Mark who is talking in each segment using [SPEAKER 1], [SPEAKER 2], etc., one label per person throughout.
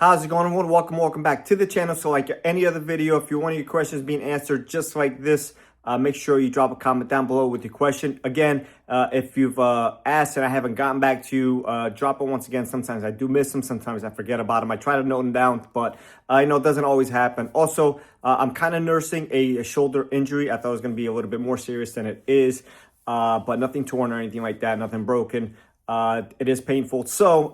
[SPEAKER 1] How's it going, everyone? Welcome back to the channel. So like any other video, if you want your questions being answered just like this, make sure you drop a comment down below with your question. Again, if you've asked and I haven't gotten back to you, drop it once again. Sometimes I do miss them. Sometimes I forget about them. I try to note them down, but I know it doesn't always happen. Also, I'm kind of nursing a shoulder injury. I thought it was going to be a little bit more serious than it is, but nothing torn or anything like that, nothing broken. It is painful. So,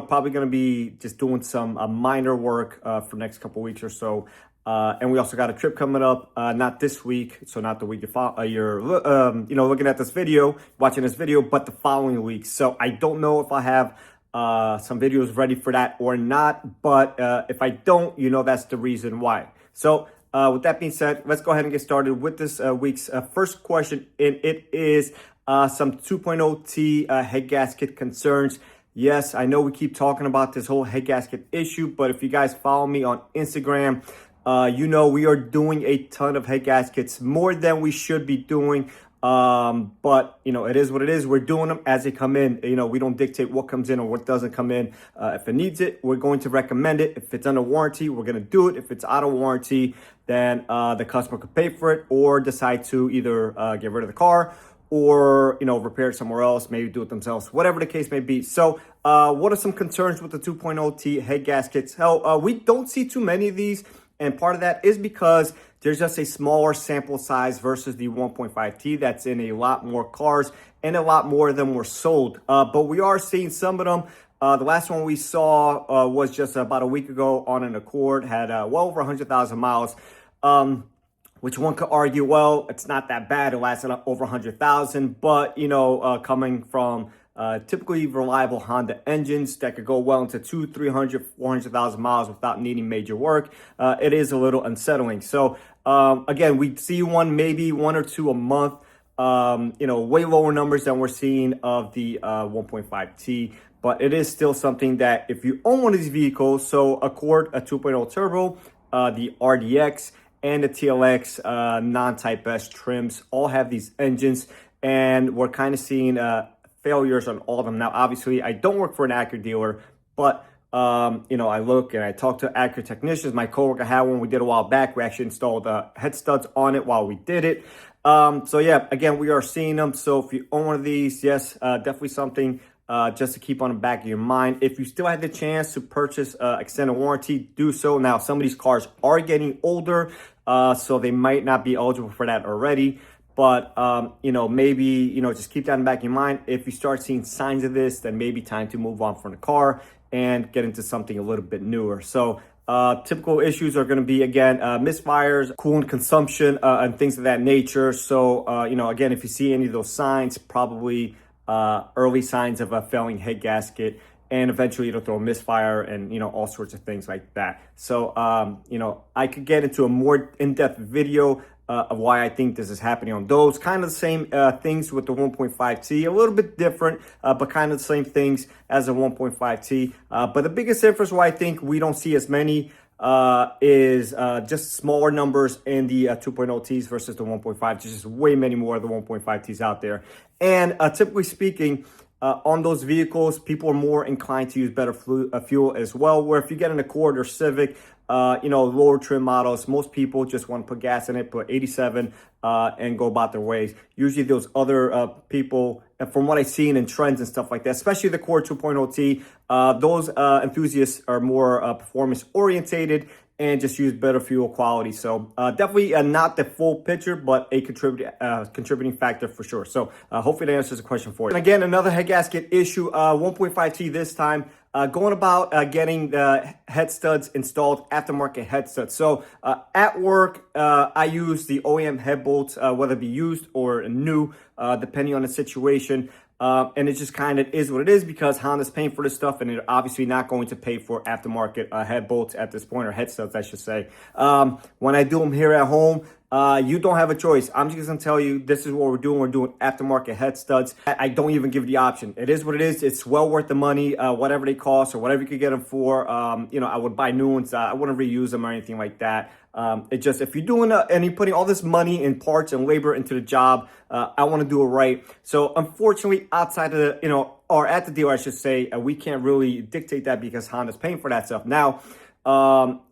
[SPEAKER 1] probably going to be just doing some minor work for the next couple weeks or so. And we also got a trip coming up, not this week. So not the week you're looking at this video, watching this video, but the following week. So I don't know if I have some videos ready for that or not. But if I don't, that's the reason why. So with that being said, let's go ahead and get started with this week's first question. And it is some 2.0T head gasket concerns. Yes, I know we keep talking about this whole head gasket issue, but if you guys follow me on Instagram, we are doing a ton of head gaskets, more than we should be doing. But it is what it is. We're doing them as they come in. We don't dictate what comes in or what doesn't come in. If it needs it, we're going to recommend it. If it's under warranty, we're going to do it. If it's out of warranty, then the customer could pay for it or decide to either get rid of the car or, repair it somewhere else, maybe do it themselves, whatever the case may be. So what are some concerns with the 2.0T head gaskets? Hell, we don't see too many of these. And part of that is because there's just a smaller sample size versus the 1.5T that's in a lot more cars and a lot more of them were sold. But we are seeing some of them. The last one we saw was just about a week ago on an Accord, had well over 100,000 miles. Which one could argue, well, it's not that bad. It lasted over 100,000, but, coming from typically reliable Honda engines that could go well into 200, 300, 400,000 miles without needing major work, it is a little unsettling. So, again, we see maybe one or two a month, way lower numbers than we're seeing of the 1.5T. But it is still something that if you own one of these vehicles, so Accord, a 2.0 turbo, the RDX, and the TLX non-Type S trims all have these engines, and we're kind of seeing failures on all of them. Now, obviously, I don't work for an Acura dealer, but I look and I talk to Acura technicians. My coworker had one we did a while back. We actually installed head studs on it while we did it. So yeah, again, we are seeing them. So if you own one of these, yes, definitely something just to keep on the back of your mind. If you still have the chance to purchase extended warranty, do so. Now, some of these cars are getting older, so they might not be eligible for that already. But, maybe, just keep that in the back of your mind. If you start seeing signs of this, then maybe time to move on from the car and get into something a little bit newer. So typical issues are going to be, again, misfires, coolant consumption, and things of that nature. So, again, if you see any of those signs, probably early signs of a failing head gasket, and eventually it'll throw a misfire and, all sorts of things like that. So, I could get into a more in-depth video of why I think this is happening on those. Kind of the same things with the 1.5T, a little bit different, but kind of the same things as a 1.5T. But the biggest difference why I think we don't see as many is just smaller numbers in the 2.0Ts versus the 1.5. There's just way many more of the 1.5Ts out there. And typically speaking, on those vehicles, people are more inclined to use better fuel as well. Where if you get an Accord or Civic, lower trim models, most people just want to put gas in it, put 87 and go about their ways. Usually those other people, from what I've seen in trends and stuff like that, especially the Accord 2.0T, those enthusiasts are more performance orientated and just use better fuel quality. So definitely not the full picture, but a contributing factor for sure. So hopefully that answers the question for you. And again, another head gasket issue, 1.5T this time. Going about getting the head studs installed, aftermarket head studs. So at work, I use the OEM head bolts, whether it be used or new, depending on the situation. And it just kind of is what it is because Honda's paying for this stuff and they're obviously not going to pay for aftermarket head bolts at this point, or head studs, I should say. When I do them here at home, you don't have a choice. I'm just going to tell you, this is what we're doing. We're doing aftermarket head studs. I don't even give the option. It is what it is. It's well worth the money, whatever they cost or whatever you could get them for. I would buy new ones. I wouldn't reuse them or anything like that. It just, if you're doing and you're putting all this money and parts and labor into the job, I want to do it right. So unfortunately, outside of the, or at the dealer, I should say, we can't really dictate that because Honda's paying for that stuff. Now,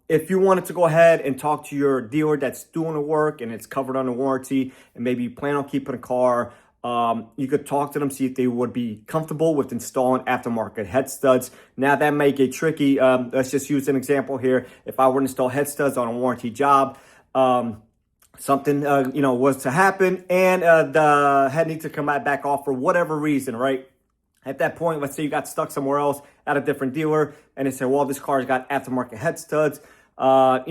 [SPEAKER 1] if you wanted to go ahead and talk to your dealer that's doing the work and it's covered under warranty, and maybe you plan on keeping a car, you could talk to them, see if they would be comfortable with installing aftermarket head studs. Now that may get tricky. Let's just use an example here. If I were to install head studs on a warranty job, something, was to happen and the head needs to come back off for whatever reason, right? At that point, let's say you got stuck somewhere else at a different dealer and they say, well, this car's got aftermarket head studs. That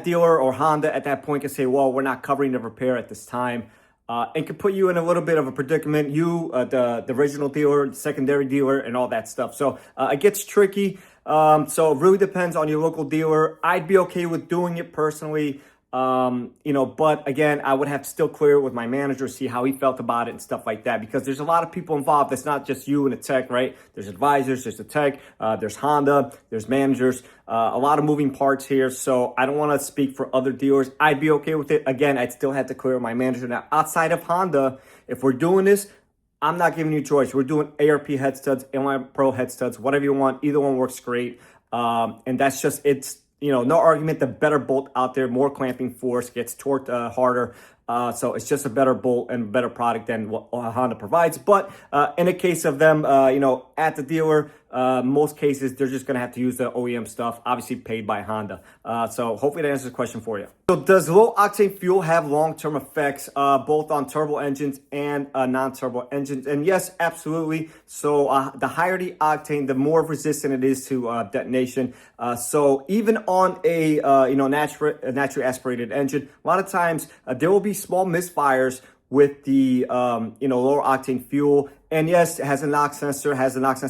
[SPEAKER 1] dealer or Honda at that point can say, well, we're not covering the repair at this time. And can put you in a little bit of a predicament, the original dealer, the secondary dealer, and all that stuff. So it gets tricky. So it really depends on your local dealer. I'd be okay with doing it personally. But again, I would have to still clear it with my manager, see how he felt about it and stuff like that, because there's a lot of people involved. It's not just you and the tech, right? There's advisors, there's the tech, there's Honda, there's managers, a lot of moving parts here. So I don't want to speak for other dealers. I'd be okay with it. Again, I'd still have to clear with my manager. Now, outside of Honda, if we're doing this, I'm not giving you a choice. We're doing ARP head studs, NY Pro head studs, whatever you want. Either one works great. And that's just, it's, no argument, the better bolt out there, more clamping force, gets torqued harder. So it's just a better bolt and better product than what Honda provides. But in a case of them, at the dealer, most cases, they're just going to have to use the OEM stuff, obviously paid by Honda. So hopefully that answers the question for you. So does low octane fuel have long-term effects, both on turbo engines and non-turbo engines? And yes, absolutely. So the higher the octane, the more resistant it is to detonation. So even on a, naturally aspirated engine, a lot of times there will be small misfires with the, lower octane fuel. And yes, it has a knock sensor,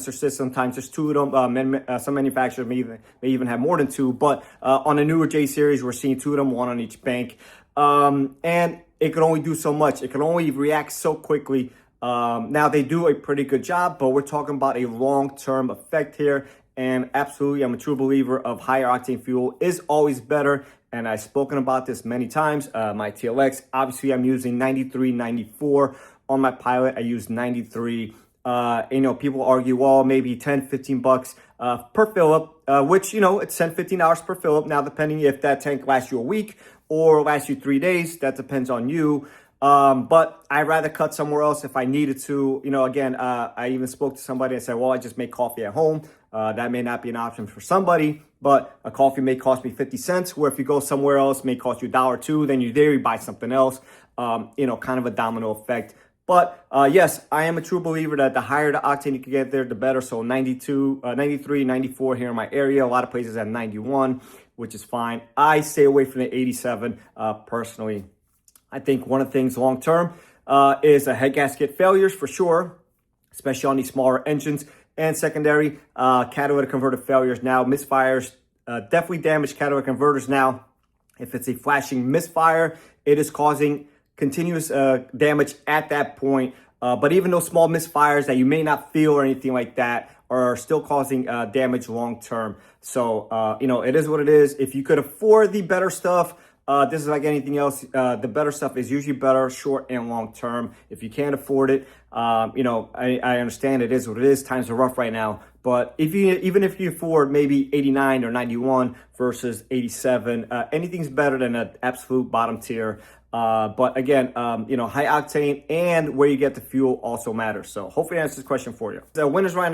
[SPEAKER 1] system. Sometimes there's two of them. Some manufacturers may even have more than two. But on the newer J series, we're seeing two of them, one on each bank. And it can only do so much. It can only react so quickly. Now, they do a pretty good job, but we're talking about a long-term effect here. And absolutely, I'm a true believer of higher octane fuel is always better. And I've spoken about this many times. My TLX, obviously, I'm using 93, 94. On my Pilot, I use 93. People argue, well, maybe 10, 15 bucks per fill-up, which, it's $10, $15 per fill-up. Now, depending if that tank lasts you a week or lasts you 3 days, that depends on you. But I'd rather cut somewhere else if I needed to. Again, I even spoke to somebody and said, well, I just make coffee at home. That may not be an option for somebody, but a coffee may cost me 50 cents, where if you go somewhere else, it may cost you $1 or $2, then you're there, you buy something else, kind of a domino effect. But yes, I am a true believer that the higher the octane you can get there, the better. So 92, 93, 94 here in my area. A lot of places at 91, which is fine. I stay away from the 87 personally. I think one of the things long-term is head gasket failures for sure, especially on these smaller engines. And secondary, catalytic converter failures. Now, misfires definitely damage catalytic converters. Now, if it's a flashing misfire, it is causing continuous damage at that point. But even those small misfires that you may not feel or anything like that are still causing damage long-term. So, it is what it is. If you could afford the better stuff, this is like anything else. The better stuff is usually better short and long term. If you can't afford it, I understand it is what it is. Times are rough right now. But even if you afford maybe 89 or 91 versus 87, anything's better than an absolute bottom tier. But again, high octane and where you get the fuel also matters. So hopefully that answers this question for you. The winter's right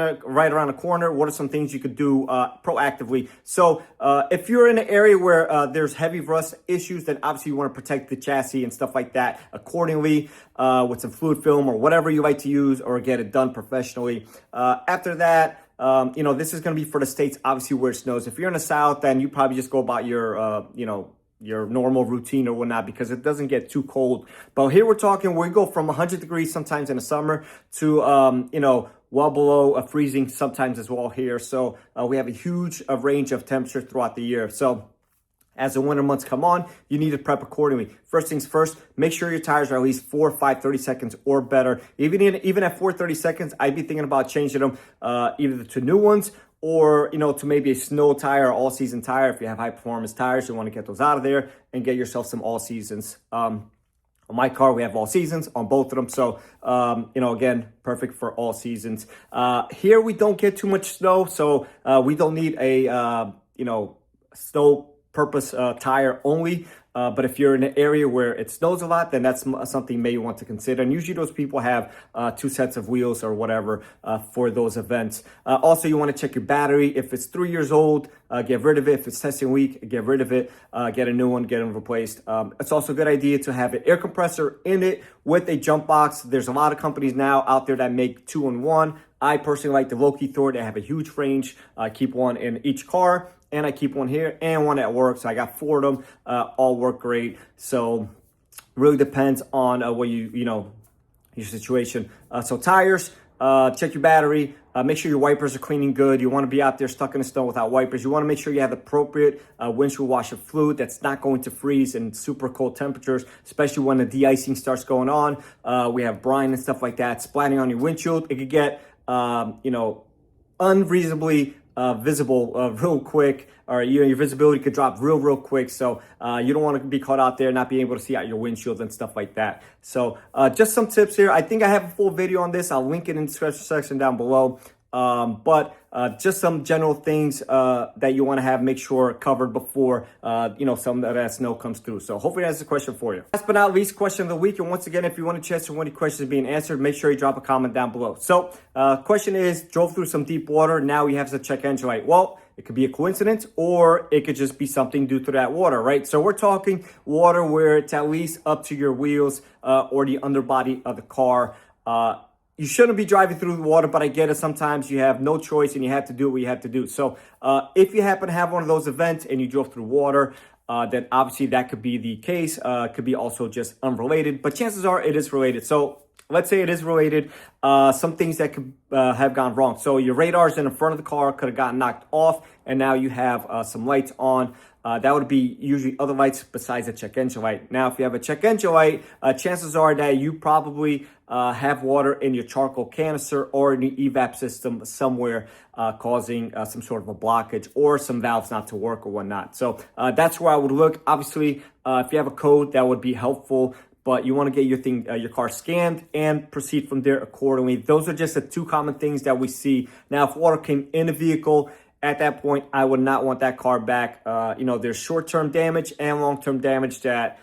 [SPEAKER 1] around the corner. What are some things you could do proactively? So if you're in an area where there's heavy rust issues, then obviously you want to protect the chassis and stuff like that accordingly with some fluid film or whatever you like to use, or get it done professionally. After that, this is going to be for the states, obviously, where it snows. If you're in the South, then you probably just go about your normal routine or whatnot, because it doesn't get too cold. But here we're talking, we go from 100 degrees sometimes in the summer to, well below freezing sometimes as well here. So we have a huge range of temperature throughout the year. So as the winter months come on, you need to prep accordingly. First things first, make sure your tires are at least 4, 5, 30 seconds or better. Even at 4, 30 seconds, I'd be thinking about changing them either to new ones or, to maybe a snow tire or all-season tire. If you have high-performance tires, you want to get those out of there and get yourself some all-seasons. On my car, we have all seasons on both of them. So, again, perfect for all seasons. Here, we don't get too much snow, so we don't need a, snow purpose tire only. But if you're in an area where it snows a lot, then that's something you may want to consider. And usually those people have 2 sets of wheels or whatever for those events. Also, you want to check your battery. If it's 3 years old, get rid of it. If it's testing week, get rid of it. Get a new one, get them replaced. It's also a good idea to have an air compressor in it with a jump box. There's a lot of companies now out there that make 2-in-1. I personally like the Loki Thor. They have a huge range. I keep one in each car. And I keep one here and one at work. So I got 4 of them, all work great. So really depends on what your situation. So tires, check your battery, make sure your wipers are cleaning good. You want to be out there stuck in the snow without wipers. You want to make sure you have the appropriate windshield washer fluid that's not going to freeze in super cold temperatures, especially when the de-icing starts going on. We have brine and stuff like that splatting on your windshield. It could get, unreasonably visible real quick, or your visibility could drop real quick. So you don't want to be caught out there not being able to see out your windshield and stuff like that. So just some tips here. I think I have a full video on this. I'll link it in the description section down below. But just some general things that you want to have, make sure covered before, some of that snow comes through. So hopefully that's a question for you. Last but not least, question of the week. And once again, if you want a chance to win any questions being answered, make sure you drop a comment down below. So question is, drove through some deep water. Now you have to check engine light. Well, it could be a coincidence, or it could just be something due to that water, right? So we're talking water where it's at least up to your wheels or the underbody of the car. You shouldn't be driving through the water, but I get it. Sometimes you have no choice and you have to do what you have to do. So if you happen to have one of those events and you drove through water, then obviously that could be the case. Could be also just unrelated, but chances are it is related. So let's say it is related. Some things that could have gone wrong. So your radars in the front of the car could have gotten knocked off, and now you have some lights on. That would be usually other lights besides a check engine light. Now, if you have a check engine light, chances are that you probably have water in your charcoal canister or in the evap system somewhere, causing some sort of a blockage or some valves not to work or whatnot. So that's where I would look. Obviously, if you have a code, that would be helpful. But you want to get your car scanned and proceed from there accordingly. Those are just the 2 common things that we see. Now, if water came in the vehicle, at that point, I would not want that car back. There's short-term damage and long-term damage that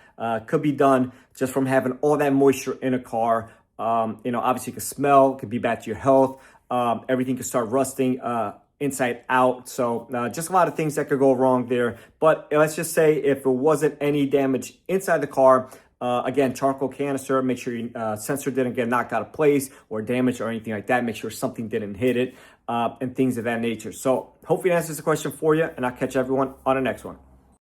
[SPEAKER 1] could be done just from having all that moisture in a car. Obviously it could smell, it could be bad to your health. Everything could start rusting inside out. So just a lot of things that could go wrong there. But let's just say if it wasn't any damage inside the car, again, charcoal canister, make sure your sensor didn't get knocked out of place or damaged or anything like that. Make sure something didn't hit it and things of that nature. So hopefully that answers the question for you, and I'll catch everyone on the next one.